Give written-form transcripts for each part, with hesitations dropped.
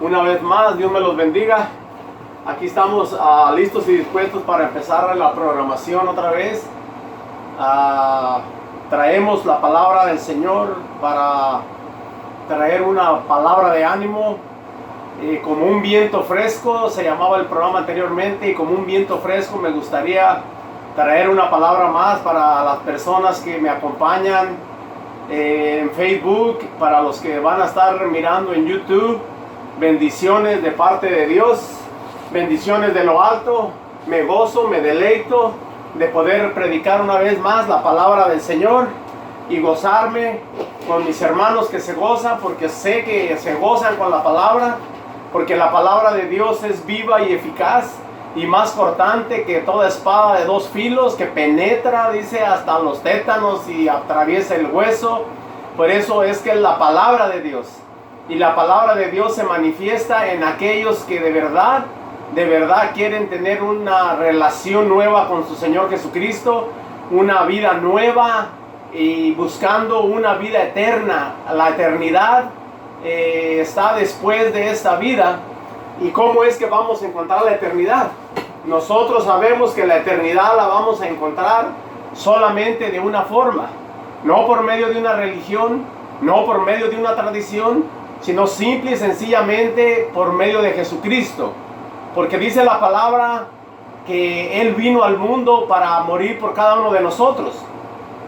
Una vez más, Dios me los bendiga. Aquí estamos listos y dispuestos para empezar la programación otra vez. Traemos la palabra del Señor para traer una palabra de ánimo. Como un viento fresco, se llamaba el programa anteriormente, y como un viento fresco me gustaría traer una palabra más para las personas que me acompañan en Facebook, para los que van a estar mirando en YouTube. Bendiciones de parte de Dios, bendiciones de lo alto. Me gozo, me deleito de poder predicar una vez más la palabra del Señor y gozarme con mis hermanos que se gozan, porque sé que se gozan con la palabra, porque la palabra de Dios es viva y eficaz y más cortante que toda espada de dos filos, que penetra, dice, hasta los tétanos y atraviesa el hueso. Por eso es que es la palabra de Dios. Y la palabra de Dios se manifiesta en aquellos que de verdad quieren tener una relación nueva con su Señor Jesucristo, una vida nueva y buscando una vida eterna. La eternidad está después de esta vida. ¿Y cómo es que vamos a encontrar la eternidad? Nosotros sabemos que la eternidad la vamos a encontrar solamente de una forma, no por medio de una religión, no por medio de una tradición, sino simple y sencillamente por medio de Jesucristo. Porque dice la palabra que Él vino al mundo para morir por cada uno de nosotros.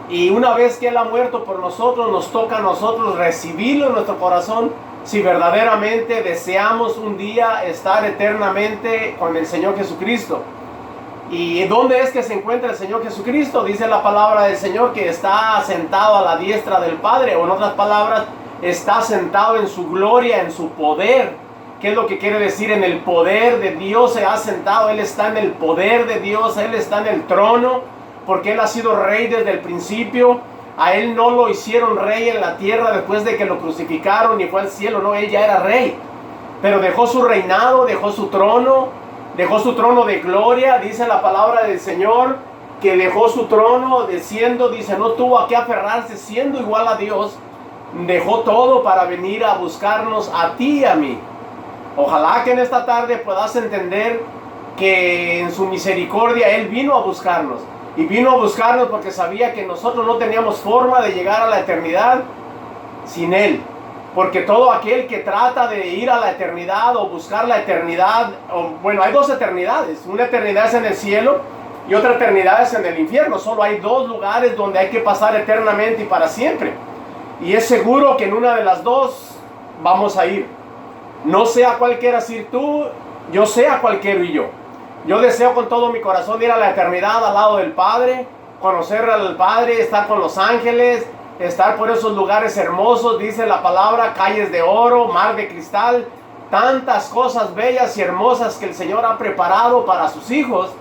Y una vez que Él ha muerto por nosotros, nos toca a nosotros recibirlo en nuestro corazón, si verdaderamente deseamos un día estar eternamente con el Señor Jesucristo. ¿Y dónde es que se encuentra el Señor Jesucristo? Dice la palabra del Señor que está sentado a la diestra del Padre, o en otras palabras, está sentado en su gloria, en su poder. ¿Qué es lo que quiere decir? En el poder de Dios se ha sentado. Él está en el poder de Dios, Él está en el trono, porque Él ha sido rey desde el principio. A Él no lo hicieron rey en la tierra después de que lo crucificaron y fue al cielo. No, Él ya era rey, pero dejó su reinado, dejó su trono de gloria. Dice la palabra del Señor que dejó su trono desciendo, dice, no tuvo a qué aferrarse siendo igual a Dios. Dejó todo para venir a buscarnos a ti y a mí. Ojalá que en esta tarde puedas entender que en su misericordia Él vino a buscarnos. Y vino a buscarnos porque sabía que nosotros no teníamos forma de llegar a la eternidad sin Él. Porque todo aquel que trata de ir a la eternidad o buscar la eternidad, bueno, hay dos eternidades. Una eternidad es en el cielo y otra eternidad es en el infierno. Solo hay dos lugares donde hay que pasar eternamente y para siempre. Y es seguro que en una de las dos vamos a ir. No sé a cuál quieras ir tú, yo sé a cuál quiero ir yo. Yo deseo con todo mi corazón ir a la eternidad al lado del Padre, conocer al Padre, estar con los ángeles, estar por esos lugares hermosos, dice la palabra, calles de oro, mar de cristal, tantas cosas bellas y hermosas que el Señor ha preparado para sus hijos.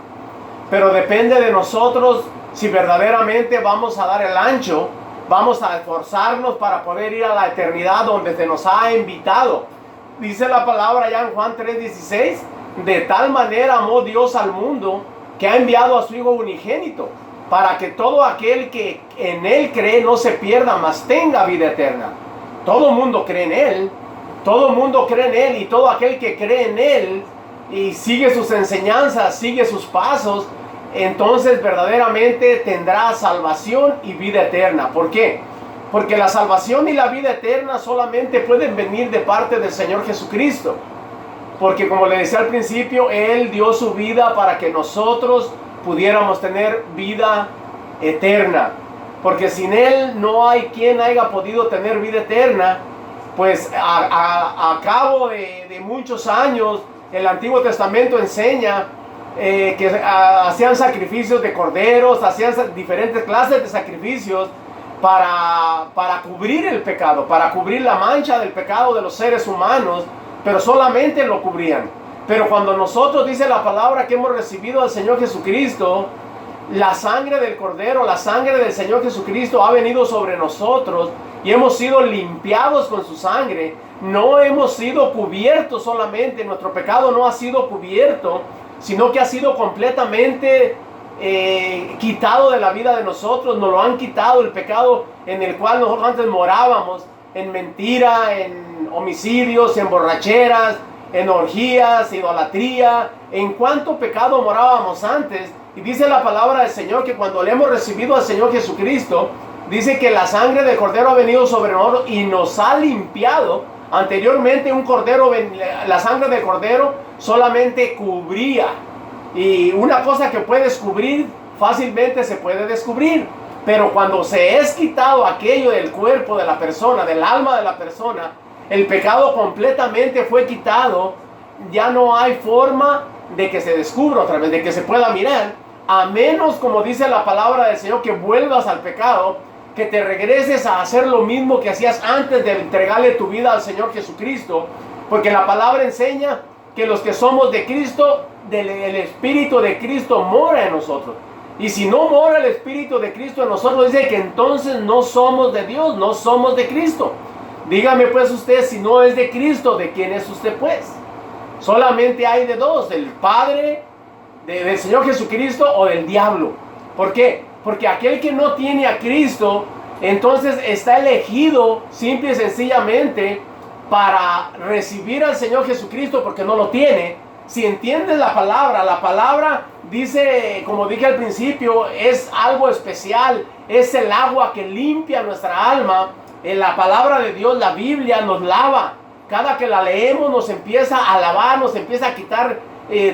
Pero depende de nosotros si verdaderamente vamos a dar el ancho, vamos a esforzarnos para poder ir a la eternidad donde se nos ha invitado. Dice la palabra ya en Juan 3:16, de tal manera amó Dios al mundo que ha enviado a su Hijo unigénito, para que todo aquel que en Él cree no se pierda, mas tenga vida eterna. Todo el mundo cree en Él, todo el mundo cree en Él, y todo aquel que cree en Él y sigue sus enseñanzas, sigue sus pasos, entonces verdaderamente tendrá salvación y vida eterna. ¿Por qué? Porque la salvación y la vida eterna solamente pueden venir de parte del Señor Jesucristo. Porque como le decía al principio, Él dio su vida para que nosotros pudiéramos tener vida eterna. Porque sin Él no hay quien haya podido tener vida eterna. Pues a cabo de muchos años, el Antiguo Testamento enseña que hacían sacrificios de corderos, hacían diferentes clases de sacrificios para cubrir el pecado, para cubrir la mancha del pecado de los seres humanos, pero solamente lo cubrían. Pero cuando nosotros, dice la palabra, que hemos recibido al Señor Jesucristo, la sangre del Cordero, la sangre del Señor Jesucristo ha venido sobre nosotros y hemos sido limpiados con su sangre. No hemos sido cubiertos solamente, nuestro pecado no ha sido cubierto, sino que ha sido completamente quitado de la vida de nosotros. Nos lo han quitado, el pecado en el cual nosotros antes morábamos. en mentira, en homicidios, en borracheras, en orgías, idolatría, en cuánto pecado morábamos antes. Y dice la palabra del Señor que cuando le hemos recibido al Señor Jesucristo, dice que la sangre del Cordero ha venido sobre nosotros y nos ha limpiado. Anteriormente un cordero, la sangre del Cordero solamente cubría. Y una cosa que puedes cubrir, fácilmente se puede descubrir. Pero cuando se es quitado aquello del cuerpo de la persona, del alma de la persona, el pecado completamente fue quitado, ya no hay forma de que se descubra otra vez, de que se pueda mirar, a menos, como dice la palabra del Señor, que vuelvas al pecado, que te regreses a hacer lo mismo que hacías antes de entregarle tu vida al Señor Jesucristo, porque la palabra enseña que los que somos de Cristo, el Espíritu de Cristo mora en nosotros. Y si no mora el Espíritu de Cristo en nosotros, dice que entonces no somos de Dios, no somos de Cristo. Dígame pues usted, si no es de Cristo, ¿de quién es usted pues? Solamente hay de dos, del Padre, del Señor Jesucristo o del diablo. ¿Por qué? Porque aquel que no tiene a Cristo, entonces está elegido simple y sencillamente para recibir al Señor Jesucristo porque no lo tiene. Si entiendes la palabra dice, como dije al principio, es algo especial, es el agua que limpia nuestra alma. En la palabra de Dios, la Biblia nos lava. Cada que la leemos nos empieza a lavar, nos empieza a quitar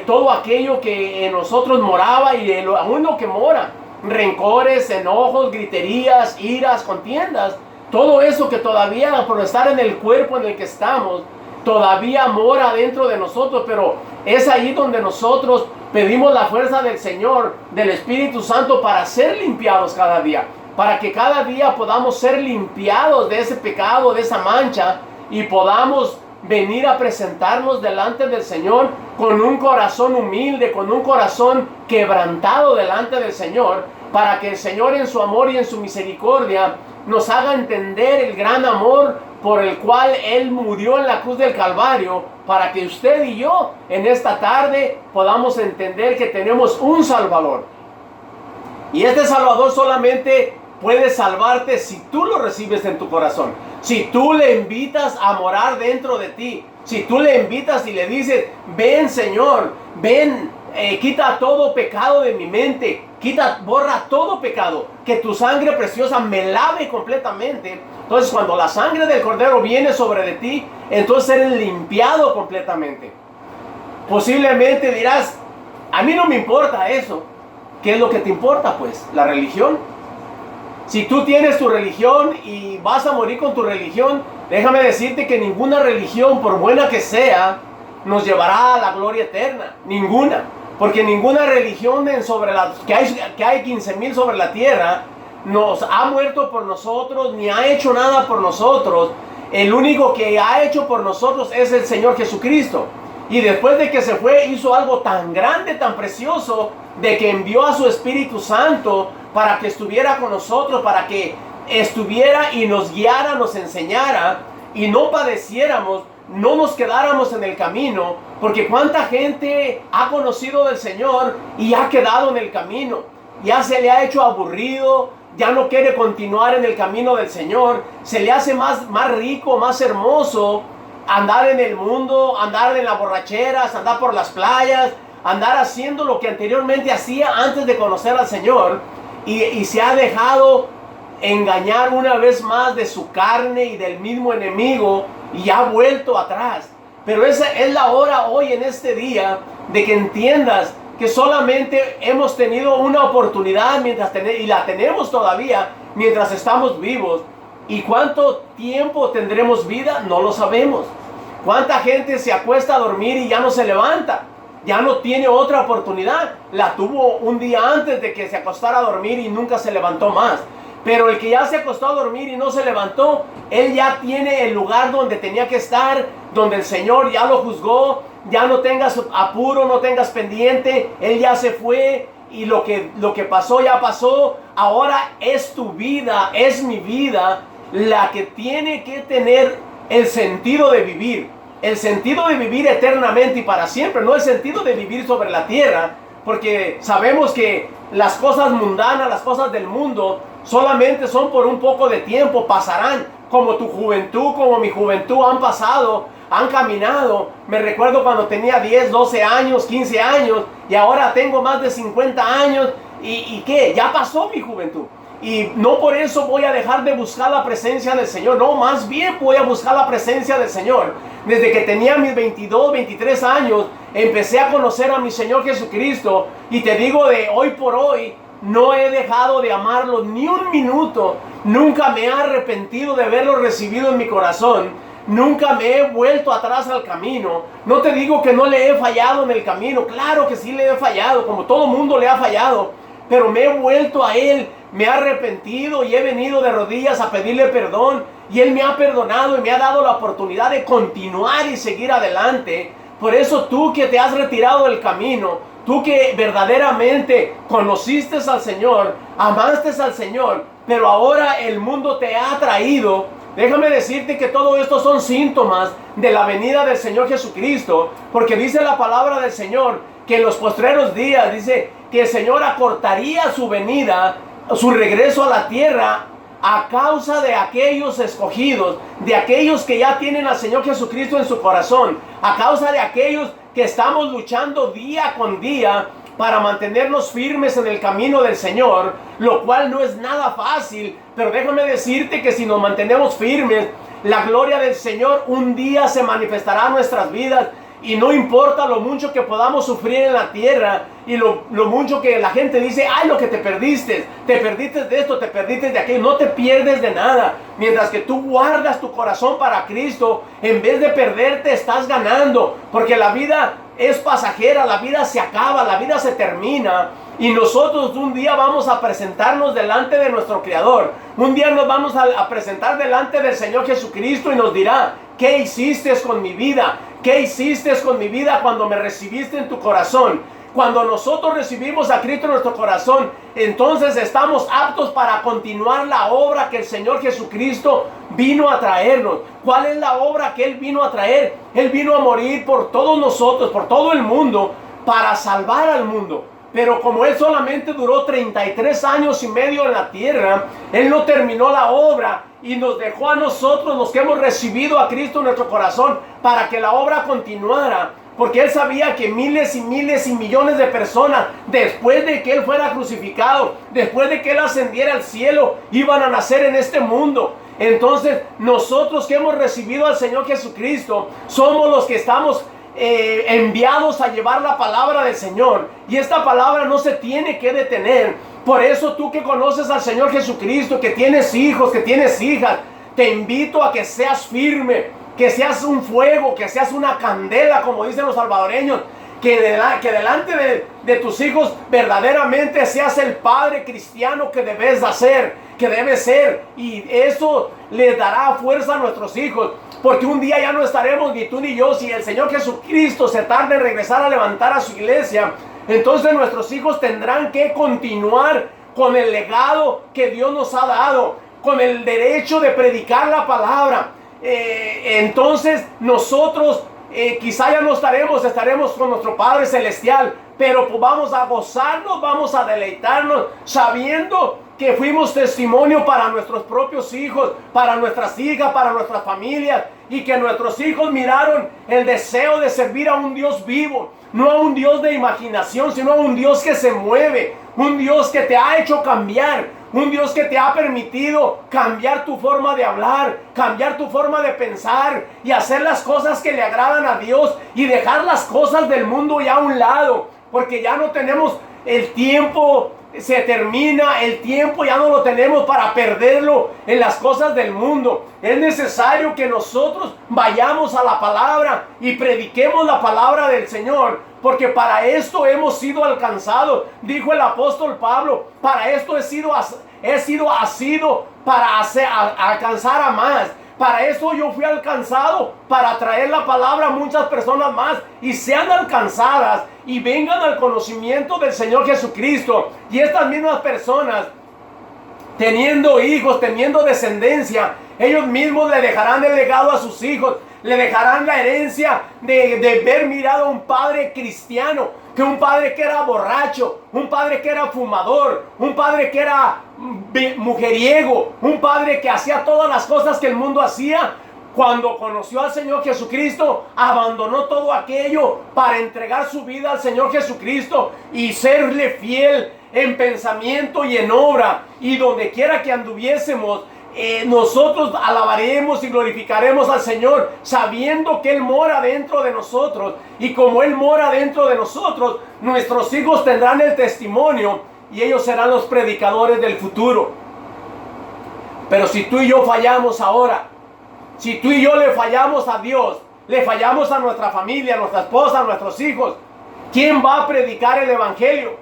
todo aquello que en nosotros moraba y aún lo que mora. Rencores, enojos, griterías, iras, contiendas. Todo eso que todavía por estar en el cuerpo en el que estamos, todavía mora dentro de nosotros, pero es ahí donde nosotros pedimos la fuerza del Señor, del Espíritu Santo para ser limpiados cada día, para que cada día podamos ser limpiados de ese pecado, de esa mancha, y podamos venir a presentarnos delante del Señor con un corazón humilde, con un corazón quebrantado delante del Señor, para que el Señor en su amor y en su misericordia nos haga entender el gran amor por el cual Él murió en la cruz del Calvario, para que usted y yo en esta tarde podamos entender que tenemos un Salvador. Y este Salvador solamente puede salvarte si tú lo recibes en tu corazón, si tú le invitas a morar dentro de ti, si tú le invitas y le dices, ven Señor, ven, quita todo pecado de mi mente, borra todo pecado, que tu sangre preciosa me lave completamente. Entonces cuando la sangre del Cordero viene sobre de ti, entonces eres limpiado completamente. Posiblemente dirás, a mí no me importa eso. ¿Qué es lo que te importa pues? ¿La religión? Si tú tienes tu religión y vas a morir con tu religión, déjame decirte que ninguna religión, por buena que sea, nos llevará a la gloria eterna. Ninguna. Porque ninguna religión que hay 15,000 sobre la tierra nos ha muerto por nosotros, ni ha hecho nada por nosotros. El único que ha hecho por nosotros es el Señor Jesucristo. Y después de que se fue, hizo algo tan grande, tan precioso, de que envió a su Espíritu Santo para que estuviera con nosotros, para que estuviera y nos guiara, nos enseñara, y no padeciéramos, no nos quedáramos en el camino, porque cuánta gente ha conocido del Señor y ha quedado en el camino, ya se le ha hecho aburrido, ya no quiere continuar en el camino del Señor, se le hace más rico, más hermoso andar en el mundo, andar en las borracheras, andar por las playas, andar haciendo lo que anteriormente hacía antes de conocer al Señor, y se ha dejado engañar una vez más de su carne y del mismo enemigo, y ha vuelto atrás. Pero esa es la hora hoy en este día de que entiendas que solamente hemos tenido una oportunidad y la tenemos todavía mientras estamos vivos. ¿Y cuánto tiempo tendremos vida? No lo sabemos. ¿Cuánta gente se acuesta a dormir y ya no se levanta? Ya no tiene otra oportunidad. La tuvo un día antes de que se acostara a dormir y nunca se levantó más. Pero el que ya se acostó a dormir y no se levantó, él ya tiene el lugar donde tenía que estar, donde el Señor ya lo juzgó. Ya no tengas apuro, no tengas pendiente. Él ya se fue y lo que pasó ya pasó. Ahora es tu vida, es mi vida, la que tiene que tener el sentido de vivir. El sentido de vivir eternamente y para siempre, no el sentido de vivir sobre la tierra, porque sabemos que las cosas mundanas, las cosas del mundo, solamente son por un poco de tiempo, pasarán, como tu juventud, como mi juventud han pasado, han caminado. Me recuerdo cuando tenía 10, 12 años, 15 años, y ahora tengo más de 50 años. ¿Y qué? Ya pasó mi juventud. Y no por eso voy a dejar de buscar la presencia del Señor. No, más bien voy a buscar la presencia del Señor. Desde que tenía mis 22, 23 años, empecé a conocer a mi Señor Jesucristo. Y te digo, de hoy por hoy, no he dejado de amarlo ni un minuto. Nunca me he arrepentido de haberlo recibido en mi corazón. Nunca me he vuelto atrás al camino. No te digo que no le he fallado en el camino. Claro que sí le he fallado, como todo mundo le ha fallado. Pero me he vuelto a Él, me he arrepentido y he venido de rodillas a pedirle perdón. Y Él me ha perdonado y me ha dado la oportunidad de continuar y seguir adelante. Por eso tú que te has retirado del camino, tú que verdaderamente conociste al Señor, amaste al Señor, pero ahora el mundo te ha traído. Déjame decirte que todo esto son síntomas de la venida del Señor Jesucristo, porque dice la palabra del Señor que en los postreros días dice que el Señor acortaría su venida, su regreso a la tierra, a causa de aquellos escogidos, de aquellos que ya tienen al Señor Jesucristo en su corazón, a causa de aquellos que estamos luchando día con día para mantenernos firmes en el camino del Señor, lo cual no es nada fácil. Pero déjame decirte que si nos mantenemos firmes, la gloria del Señor un día se manifestará en nuestras vidas. Y no importa lo mucho que podamos sufrir en la tierra y lo mucho que la gente dice, ay, lo que te perdiste de esto, te perdiste de aquello. No te pierdes de nada. Mientras que tú guardas tu corazón para Cristo, en vez de perderte, estás ganando. Porque la vida es pasajera, la vida se acaba, la vida se termina. Y nosotros un día vamos a presentarnos delante de nuestro Creador. Un día nos vamos a presentar delante del Señor Jesucristo y nos dirá, ¿qué hiciste con mi vida? ¿Qué hiciste con mi vida cuando me recibiste en tu corazón? Cuando nosotros recibimos a Cristo en nuestro corazón, entonces estamos aptos para continuar la obra que el Señor Jesucristo vino a traernos. ¿Cuál es la obra que Él vino a traer? Él vino a morir por todos nosotros, por todo el mundo, para salvar al mundo. Pero como Él solamente duró 33 años y medio en la tierra, Él no terminó la obra y nos dejó a nosotros, los que hemos recibido a Cristo en nuestro corazón, para que la obra continuara. Porque Él sabía que miles y miles y millones de personas, después de que Él fuera crucificado, después de que Él ascendiera al cielo, iban a nacer en este mundo. Entonces, nosotros que hemos recibido al Señor Jesucristo, somos los que estamos enviados a llevar la palabra del Señor. Y esta palabra no se tiene que detener. Por eso tú que conoces al Señor Jesucristo, que tienes hijos, que tienes hijas, te invito a que seas firme, que seas un fuego, que seas una candela, como dicen los salvadoreños, que delante de tus hijos verdaderamente seas el padre cristiano que debes hacer, que debes ser. Y eso les dará fuerza a nuestros hijos, porque un día ya no estaremos ni tú ni yo. Si el Señor Jesucristo se tarda en regresar a levantar a su iglesia, entonces nuestros hijos tendrán que continuar con el legado que Dios nos ha dado, con el derecho de predicar la palabra. Entonces nosotros quizá ya no estaremos con nuestro Padre Celestial, pero pues vamos a gozarnos, vamos a deleitarnos, sabiendo que fuimos testimonio para nuestros propios hijos, para nuestras hijas, para nuestras familias, y que nuestros hijos miraron el deseo de servir a un Dios vivo, no a un Dios de imaginación, sino a un Dios que se mueve, un Dios que te ha hecho cambiar, un Dios que te ha permitido cambiar tu forma de hablar, cambiar tu forma de pensar y hacer las cosas que le agradan a Dios y dejar las cosas del mundo ya a un lado, porque ya no tenemos el tiempo. Se termina el tiempo, ya no lo tenemos para perderlo en las cosas del mundo. Es necesario que nosotros vayamos a la palabra y prediquemos la palabra del Señor, porque para esto hemos sido alcanzados. Dijo el apóstol Pablo, para esto he sido asido para alcanzar a más. Para eso yo fui alcanzado, para traer la palabra a muchas personas más y sean alcanzadas y vengan al conocimiento del Señor Jesucristo. Y estas mismas personas, teniendo hijos, teniendo descendencia, ellos mismos le dejarán el legado a sus hijos. le dejarán la herencia de haber mirado a un padre cristiano, que un padre que era borracho, un padre que era fumador, un padre que era mujeriego, un padre que hacía todas las cosas que el mundo hacía. Cuando conoció al Señor Jesucristo, abandonó todo aquello para entregar su vida al Señor Jesucristo y serle fiel en pensamiento y en obra. Y donde quiera que anduviésemos, nosotros alabaremos y glorificaremos al Señor, sabiendo que Él mora dentro de nosotros. Y como Él mora dentro de nosotros, nuestros hijos tendrán el testimonio y ellos serán los predicadores del futuro. Pero si tú y yo fallamos ahora, si tú y yo le fallamos a Dios, le fallamos a nuestra familia, a nuestra esposa, a nuestros hijos, ¿quién va a predicar el Evangelio?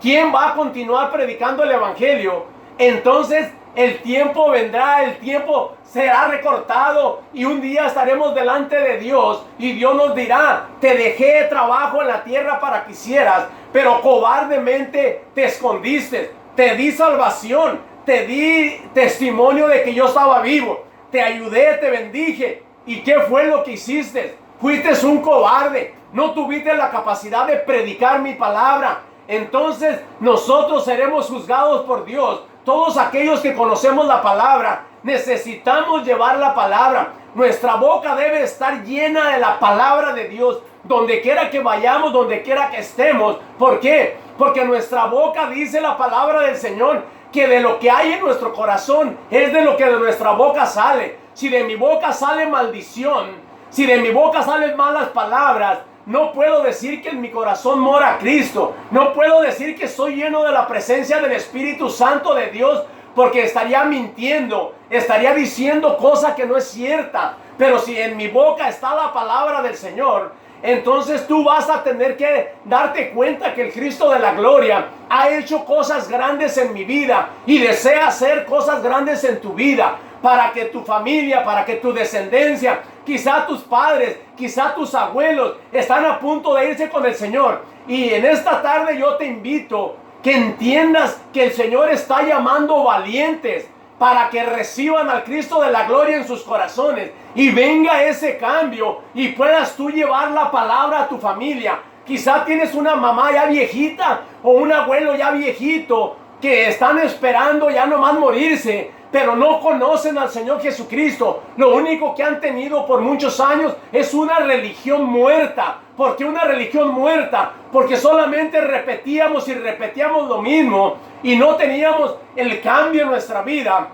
¿Quién va a continuar predicando el Evangelio? Entonces el tiempo vendrá, el tiempo será recortado y un día estaremos delante de Dios y Dios nos dirá: te dejé trabajo en la tierra para que hicieras, pero cobardemente te escondiste. Te di salvación, te di testimonio de que yo estaba vivo. Te ayudé, te bendije. ¿Y qué fue lo que hiciste? Fuiste un cobarde. No tuviste la capacidad de predicar mi palabra. Entonces nosotros seremos juzgados por Dios. Todos aquellos que conocemos la palabra, necesitamos llevar la palabra. Nuestra boca debe estar llena de la palabra de Dios. Donde quiera que vayamos, donde quiera que estemos. ¿Por qué? Porque nuestra boca dice la palabra del Señor, que de lo que hay en nuestro corazón es de lo que de nuestra boca sale. Si de mi boca sale maldición, si de mi boca salen malas palabras, no puedo decir que en mi corazón mora Cristo. No puedo decir que soy lleno de la presencia del Espíritu Santo de Dios, porque estaría mintiendo, estaría diciendo cosa que no es cierta. Pero si en mi boca está la palabra del Señor, entonces tú vas a tener que darte cuenta que el Cristo de la gloria ha hecho cosas grandes en mi vida y desea hacer cosas grandes en tu vida, para que tu familia, para que tu descendencia, quizá tus padres, quizá tus abuelos están a punto de irse con el Señor. Y en esta tarde yo te invito que entiendas que el Señor está llamando valientes para que reciban al Cristo de la gloria en sus corazones y venga ese cambio y puedas tú llevar la palabra a tu familia. Quizá tienes una mamá ya viejita o un abuelo ya viejito que están esperando ya nomás morirse, pero no conocen al Señor Jesucristo. Lo único que han tenido por muchos años es una religión muerta. ¿Por qué una religión muerta? Porque solamente repetíamos y repetíamos lo mismo y no teníamos el cambio en nuestra vida.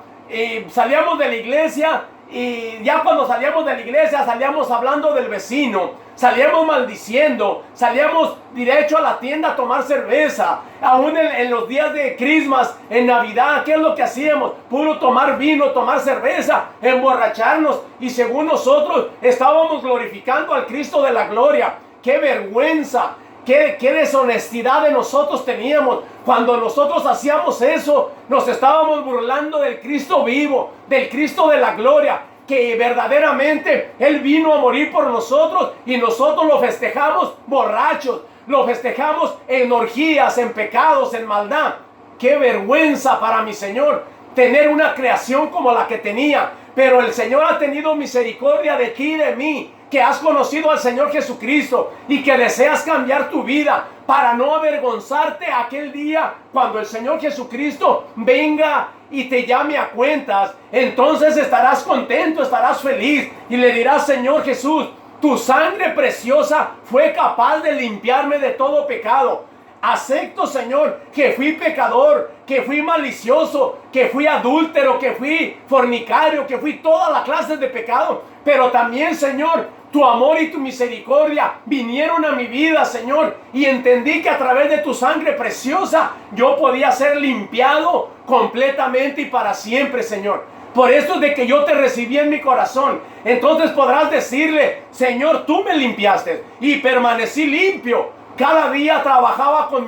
Salíamos de la iglesia y ya cuando salíamos de la iglesia salíamos hablando del vecino, salíamos maldiciendo, salíamos derecho a la tienda a tomar cerveza. Aún en los días de Christmas, en Navidad, ¿qué es lo que hacíamos? Puro tomar vino, tomar cerveza, emborracharnos, y según nosotros estábamos glorificando al Cristo de la gloria. ¡Qué vergüenza! ¿Qué deshonestidad de nosotros teníamos! Cuando nosotros hacíamos eso, nos estábamos burlando del Cristo vivo, del Cristo de la gloria, que verdaderamente Él vino a morir por nosotros y nosotros lo festejamos borrachos, lo festejamos en orgías, en pecados, en maldad. ¡Qué vergüenza para mi Señor tener una creación como la que tenía! Pero el Señor ha tenido misericordia de ti y de mí, que has conocido al Señor Jesucristo y que deseas cambiar tu vida para no avergonzarte aquel día cuando el Señor Jesucristo venga y te llame a cuentas. Entonces estarás contento, estarás feliz y le dirás: Señor Jesús, tu sangre preciosa fue capaz de limpiarme de todo pecado. Acepto, Señor, que fui pecador, que fui malicioso, que fui adúltero, que fui fornicario, que fui toda la clase de pecado. Pero también, Señor, tu amor y tu misericordia vinieron a mi vida, Señor, y entendí que a través de tu sangre preciosa yo podía ser limpiado completamente y para siempre, Señor. Por eso es de que yo te recibí en mi corazón. Entonces podrás decirle: Señor, tú me limpiaste y permanecí limpio. Cada día trabajaba con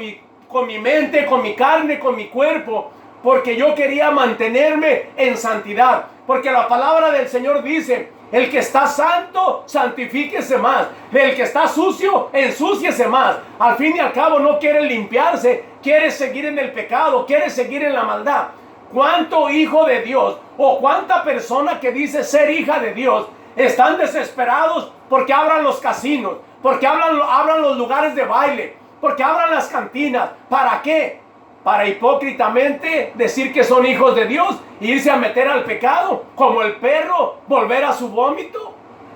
mi mente, con mi carne, con mi cuerpo, porque yo quería mantenerme en santidad. Porque la palabra del Señor dice: el que está santo, santifíquese más. El que está sucio, ensúciese más. Al fin y al cabo no quiere limpiarse, quiere seguir en el pecado, quiere seguir en la maldad. ¿Cuánto hijo de Dios o cuánta persona que dice ser hija de Dios Están desesperados porque abran los casinos, porque abran los lugares de baile, porque abran las cantinas. ¿Para qué? Para hipócritamente decir que son hijos de Dios e irse a meter al pecado, como el perro volver a su vómito.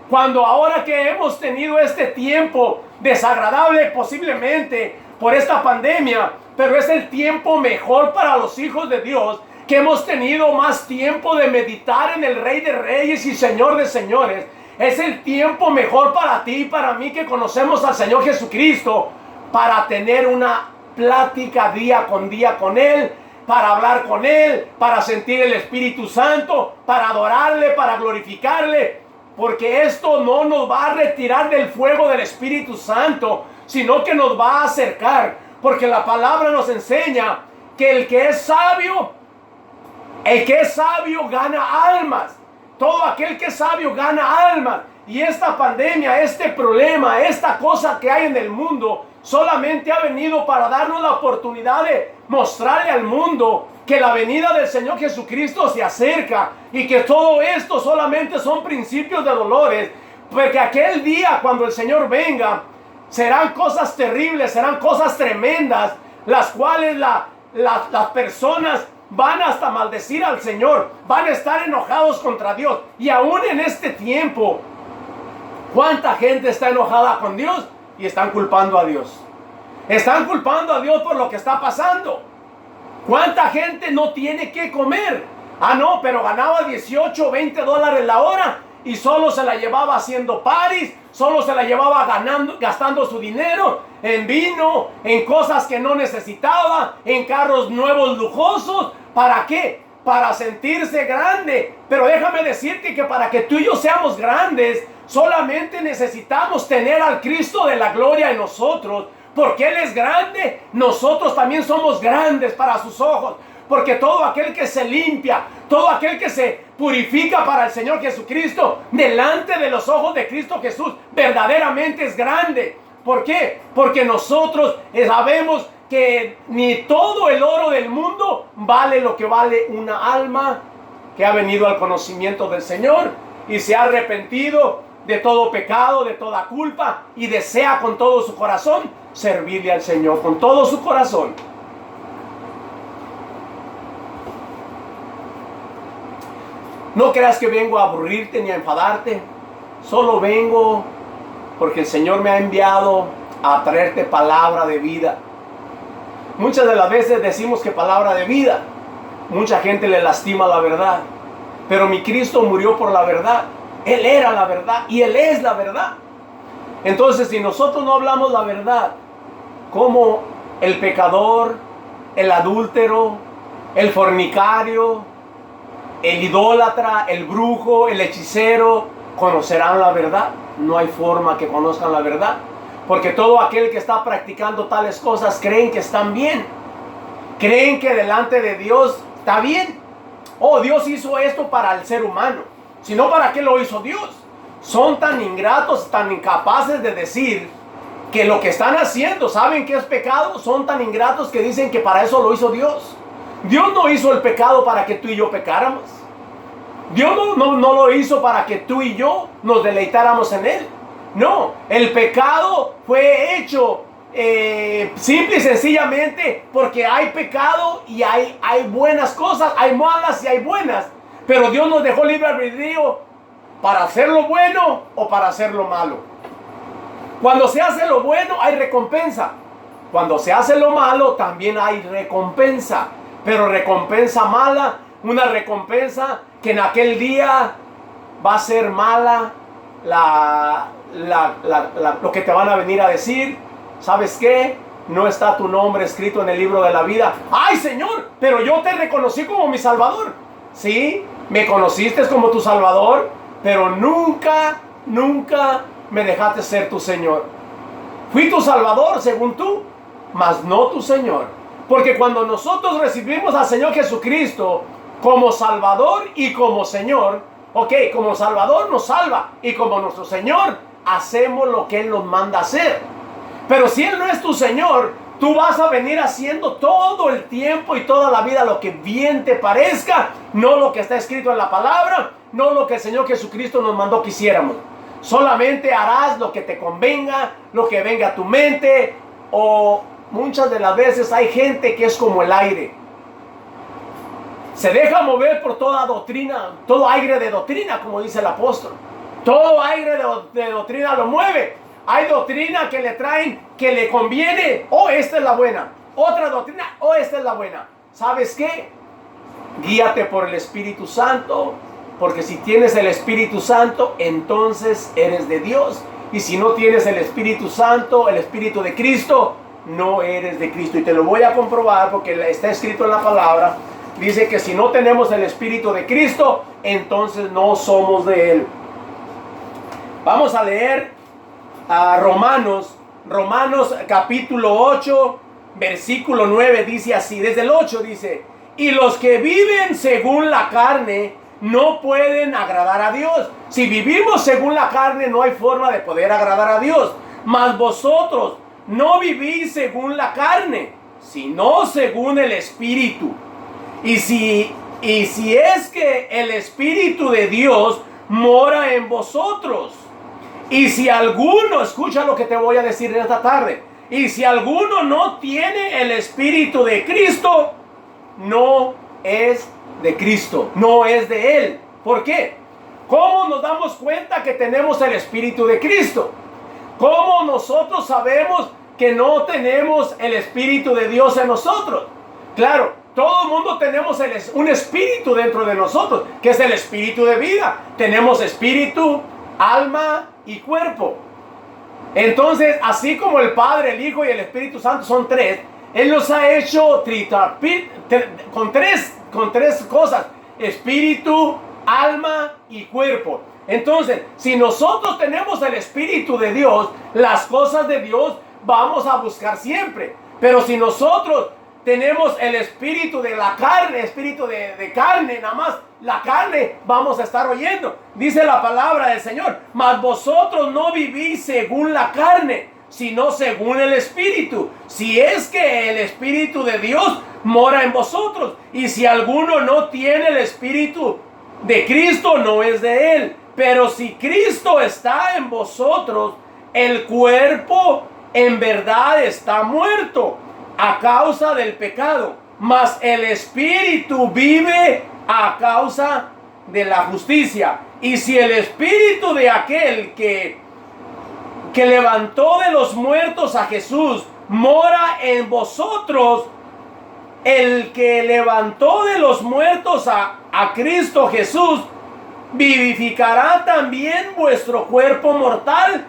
Cuando ahora que hemos tenido este tiempo desagradable posiblemente por esta pandemia, pero es el tiempo mejor para los hijos de Dios, que hemos tenido más tiempo de meditar en el Rey de Reyes y Señor de Señores. Es el tiempo mejor para ti y para mí que conocemos al Señor Jesucristo, para tener una plática día con Él, para hablar con Él, para sentir el Espíritu Santo, para adorarle, para glorificarle. Porque esto no nos va a retirar del fuego del Espíritu Santo, sino que nos va a acercar. Porque la palabra nos enseña que el que es sabio gana almas. Todo aquel que es sabio gana almas. Y esta pandemia, este problema, esta cosa que hay en el mundo, solamente ha venido para darnos la oportunidad de mostrarle al mundo que la venida del Señor Jesucristo se acerca y que todo esto solamente son principios de dolores, porque aquel día cuando el Señor venga serán cosas terribles, serán cosas tremendas, las cuales las personas van hasta maldecir al Señor, van a estar enojados contra Dios. Y aún en este tiempo, ¿cuánta gente está enojada con Dios? Y están culpando a Dios. Están culpando a Dios por lo que está pasando. ¿Cuánta gente no tiene que comer? Ah, no, pero ganaba 18 o 20 dólares la hora y solo se la llevaba haciendo paris, solo se la llevaba gastando su dinero en vino, en cosas que no necesitaba, en carros nuevos lujosos. ¿Para qué? Para sentirse grande. Pero déjame decirte que para que tú y yo seamos grandes, solamente necesitamos tener al Cristo de la gloria en nosotros. Porque Él es grande, nosotros también somos grandes para sus ojos. Porque todo aquel que se limpia, todo aquel que se purifica para el Señor Jesucristo, delante de los ojos de Cristo Jesús, verdaderamente es grande. ¿Por qué? Porque nosotros sabemos que ni todo el oro del mundo vale lo que vale una alma que ha venido al conocimiento del Señor y se ha arrepentido de todo pecado, de toda culpa, y desea con todo su corazón servirle al Señor, con todo su corazón. No creas que vengo a aburrirte ni a enfadarte. Solo vengo porque el Señor me ha enviado a traerte palabra de vida. Muchas de las veces decimos que palabra de vida. Mucha gente le lastima la verdad. Pero mi Cristo murió por la verdad. Él era la verdad y Él es la verdad. Entonces, si nosotros no hablamos la verdad, ¿cómo el pecador, el adúltero, el fornicario, el idólatra, el brujo, el hechicero conocerán la verdad? No hay forma que conozcan la verdad, porque todo aquel que está practicando tales cosas creen que están bien, creen que delante de Dios está bien. Oh, Dios hizo esto para el ser humano, sino para qué lo hizo Dios. Son tan ingratos, tan incapaces de decir que lo que están haciendo saben que es pecado. Son tan ingratos que dicen que para eso lo hizo Dios. Dios no hizo el pecado para que tú y yo pecáramos. Dios no lo hizo para que tú y yo nos deleitáramos en Él. No, el pecado fue hecho simple y sencillamente porque hay pecado y hay buenas cosas, hay malas y hay buenas. Pero Dios nos dejó libre albedrío para hacer lo bueno o para hacer lo malo. Cuando se hace lo bueno hay recompensa. Cuando se hace lo malo también hay recompensa. Pero recompensa mala, una recompensa que en aquel día va a ser mala lo que te van a venir a decir. ¿Sabes qué? No está tu nombre escrito en el libro de la vida. ¡Ay, Señor! Pero yo te reconocí como mi Salvador. Sí, me conociste como tu Salvador, pero nunca me dejaste ser tu Señor. Fui tu Salvador según tú, mas no tu Señor. Porque cuando nosotros recibimos al Señor Jesucristo como Salvador y como Señor, ok, como Salvador nos salva y como nuestro Señor hacemos lo que Él nos manda hacer. Pero si Él no es tu Señor, tú vas a venir haciendo todo el tiempo y toda la vida lo que bien te parezca, no lo que está escrito en la palabra, no lo que el Señor Jesucristo nos mandó que hiciéramos. Solamente harás lo que te convenga, lo que venga a tu mente, o muchas de las veces hay gente que es como el aire. Se deja mover por toda doctrina, todo aire de doctrina, como dice el apóstol. Todo aire de doctrina lo mueve. Hay doctrina que le traen, que le conviene. Oh, esta es la buena. Otra doctrina, oh, esta es la buena. ¿Sabes qué? Guíate por el Espíritu Santo. Porque si tienes el Espíritu Santo, entonces eres de Dios. Y si no tienes el Espíritu Santo, el Espíritu de Cristo, no eres de Cristo. Y te lo voy a comprobar porque está escrito en la palabra. Dice que si no tenemos el Espíritu de Cristo, entonces no somos de Él. Vamos a leer a Romanos capítulo 8, versículo 9. Dice así, desde el 8 dice: y los que viven según la carne no pueden agradar a Dios. Si vivimos según la carne, no hay forma de poder agradar a Dios. Mas vosotros no vivís según la carne, sino según el Espíritu. Y si es que el Espíritu de Dios mora en vosotros. Y si alguno, escucha lo que te voy a decir en esta tarde. Y si alguno no tiene el Espíritu de Cristo, no es de Cristo, no es de Él. ¿Por qué? ¿Cómo nos damos cuenta que tenemos el Espíritu de Cristo? ¿Cómo nosotros sabemos que no tenemos el Espíritu de Dios en nosotros? Claro, todo el mundo tenemos un espíritu dentro de nosotros, que es el espíritu de vida. Tenemos espíritu, alma y cuerpo. Entonces, así como el Padre, el Hijo y el Espíritu Santo son tres, Él los ha hecho con tres cosas: espíritu, alma y cuerpo. Entonces, si nosotros tenemos el Espíritu de Dios, las cosas de Dios vamos a buscar siempre. Pero si nosotros tenemos el espíritu de la carne, espíritu de carne, nada más la carne, vamos a estar oyendo. Dice la palabra del Señor: mas vosotros no vivís según la carne, sino según el Espíritu. Si es que el Espíritu de Dios mora en vosotros. Y si alguno no tiene el Espíritu de Cristo, no es de Él. Pero si Cristo está en vosotros, el cuerpo en verdad está muerto a causa del pecado, mas el Espíritu vive a causa de la justicia. Y si el Espíritu de aquel que levantó de los muertos a Jesús mora en vosotros, el que levantó de los muertos a Cristo Jesús vivificará también vuestro cuerpo mortal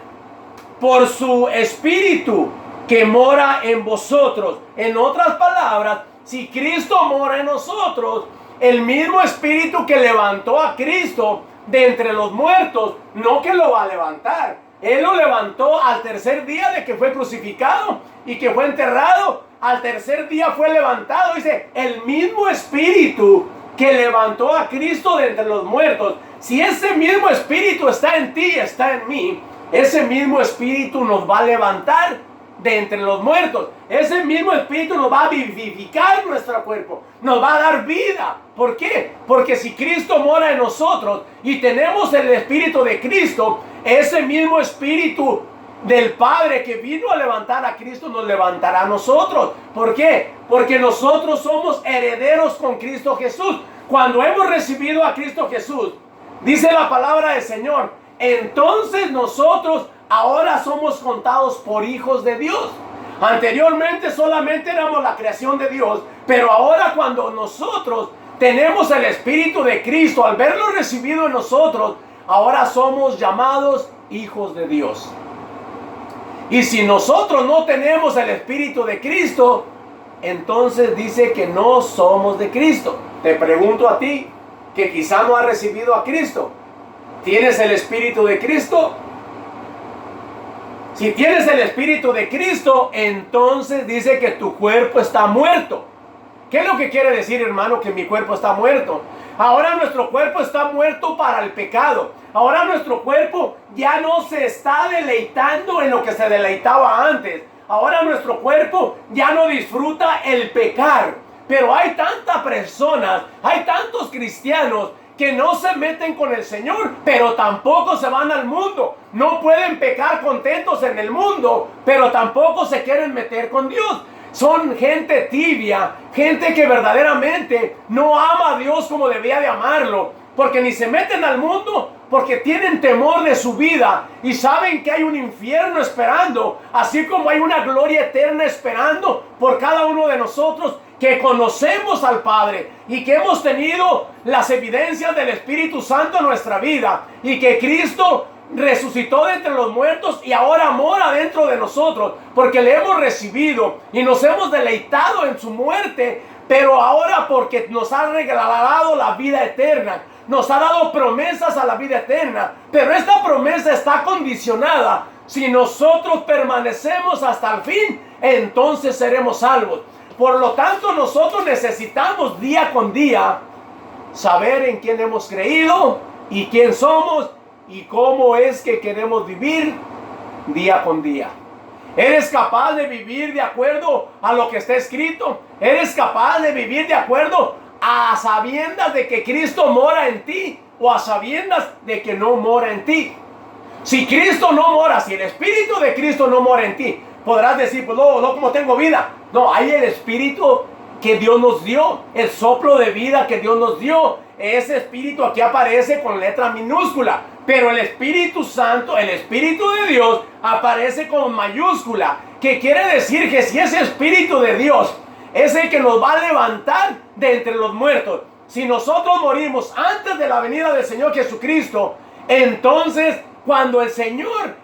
por su Espíritu que mora en vosotros. En otras palabras, si Cristo mora en nosotros, el mismo Espíritu que levantó a Cristo de entre los muertos, no que lo va a levantar. Él lo levantó al tercer día de que fue crucificado y que fue enterrado. Al tercer día fue levantado. Dice, el mismo Espíritu que levantó a Cristo de entre los muertos. Si ese mismo Espíritu está en ti, está en mí, ese mismo Espíritu nos va a levantar de entre los muertos. Ese mismo Espíritu nos va a vivificar nuestro cuerpo, nos va a dar vida. ¿Por qué? Porque si Cristo mora en nosotros y tenemos el Espíritu de Cristo, ese mismo Espíritu del Padre que vino a levantar a Cristo nos levantará a nosotros. ¿Por qué? Porque nosotros somos herederos con Cristo Jesús. Cuando hemos recibido a Cristo Jesús, dice la palabra del Señor, entonces nosotros ahora somos contados por hijos de Dios. Anteriormente solamente éramos la creación de Dios, pero ahora cuando nosotros tenemos el Espíritu de Cristo, al verlo recibido en nosotros, ahora somos llamados hijos de Dios. Y si nosotros no tenemos el Espíritu de Cristo, entonces dice que no somos de Cristo. Te pregunto a ti, que quizá no has recibido a Cristo, ¿tienes el Espíritu de Cristo? Si tienes el Espíritu de Cristo, entonces dice que tu cuerpo está muerto. ¿Qué es lo que quiere decir, hermano, que mi cuerpo está muerto? Ahora nuestro cuerpo está muerto para el pecado. Ahora nuestro cuerpo ya no se está deleitando en lo que se deleitaba antes. Ahora nuestro cuerpo ya no disfruta el pecar. Pero hay tantas personas, hay tantos cristianos que no se meten con el Señor, pero tampoco se van al mundo. No pueden pecar contentos en el mundo, pero tampoco se quieren meter con Dios. Son gente tibia, gente que verdaderamente no ama a Dios como debía de amarlo, porque ni se meten al mundo, porque tienen temor de su vida y saben que hay un infierno esperando, así como hay una gloria eterna esperando por cada uno de nosotros que conocemos al Padre y que hemos tenido las evidencias del Espíritu Santo en nuestra vida y que Cristo resucitó de entre los muertos y ahora mora dentro de nosotros porque le hemos recibido y nos hemos deleitado en su muerte, pero ahora porque nos ha regalado la vida eterna, nos ha dado promesas a la vida eterna, pero esta promesa está condicionada. Si nosotros permanecemos hasta el fin, entonces seremos salvos. Por lo tanto, nosotros necesitamos día con día saber en quién hemos creído y quién somos y cómo es que queremos vivir día con día. ¿Eres capaz de vivir de acuerdo a lo que está escrito? ¿Eres capaz de vivir de acuerdo a sabiendas de que Cristo mora en ti o a sabiendas de que no mora en ti? Si Cristo no mora, si el Espíritu de Cristo no mora en ti, podrás decir, pues no, como tengo vida. No, hay el Espíritu que Dios nos dio, el soplo de vida que Dios nos dio. Ese Espíritu aquí aparece con letra minúscula, pero el Espíritu Santo, el Espíritu de Dios, aparece con mayúscula, que quiere decir que si ese Espíritu de Dios es el que nos va a levantar de entre los muertos, si nosotros morimos antes de la venida del Señor Jesucristo, entonces cuando el Señor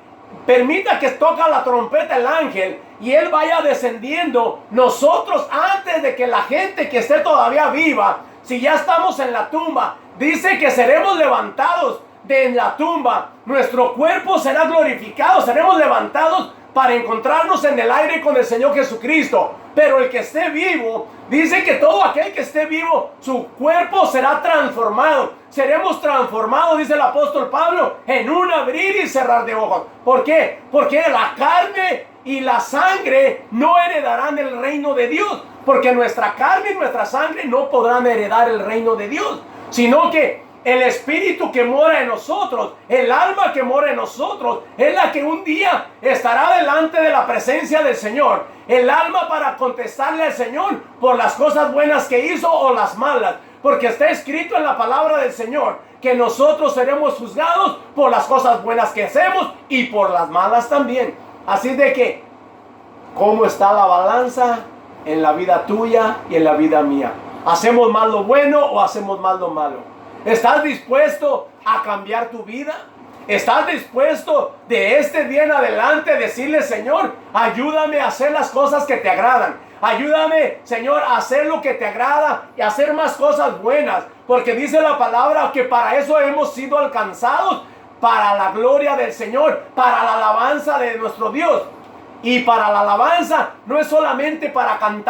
permita que toca la trompeta el ángel y Él vaya descendiendo, nosotros antes de que la gente que esté todavía viva, si ya estamos en la tumba, dice que seremos levantados de la tumba, nuestro cuerpo será glorificado, seremos levantados para encontrarnos en el aire con el Señor Jesucristo. Pero el que esté vivo, dice que todo aquel que esté vivo, su cuerpo será transformado. Seremos transformados, dice el apóstol Pablo, en un abrir y cerrar de ojos. ¿Por qué? Porque la carne y la sangre no heredarán el reino de Dios. Porque nuestra carne y nuestra sangre no podrán heredar el reino de Dios, sino que el Espíritu que mora en nosotros, el alma que mora en nosotros, es la que un día estará delante de la presencia del Señor. El alma para contestarle al Señor por las cosas buenas que hizo o las malas. Porque está escrito en la palabra del Señor que nosotros seremos juzgados por las cosas buenas que hacemos y por las malas también. Así de que, ¿cómo está la balanza en la vida tuya y en la vida mía? ¿Hacemos más lo bueno o hacemos más lo malo? ¿Estás dispuesto a cambiar tu vida? ¿Estás dispuesto de este día en adelante decirle, Señor, ayúdame a hacer las cosas que te agradan? Ayúdame, Señor, a hacer lo que te agrada y a hacer más cosas buenas. Porque dice la palabra que para eso hemos sido alcanzados, para la gloria del Señor, para la alabanza de nuestro Dios. Y para la alabanza no es solamente para cantar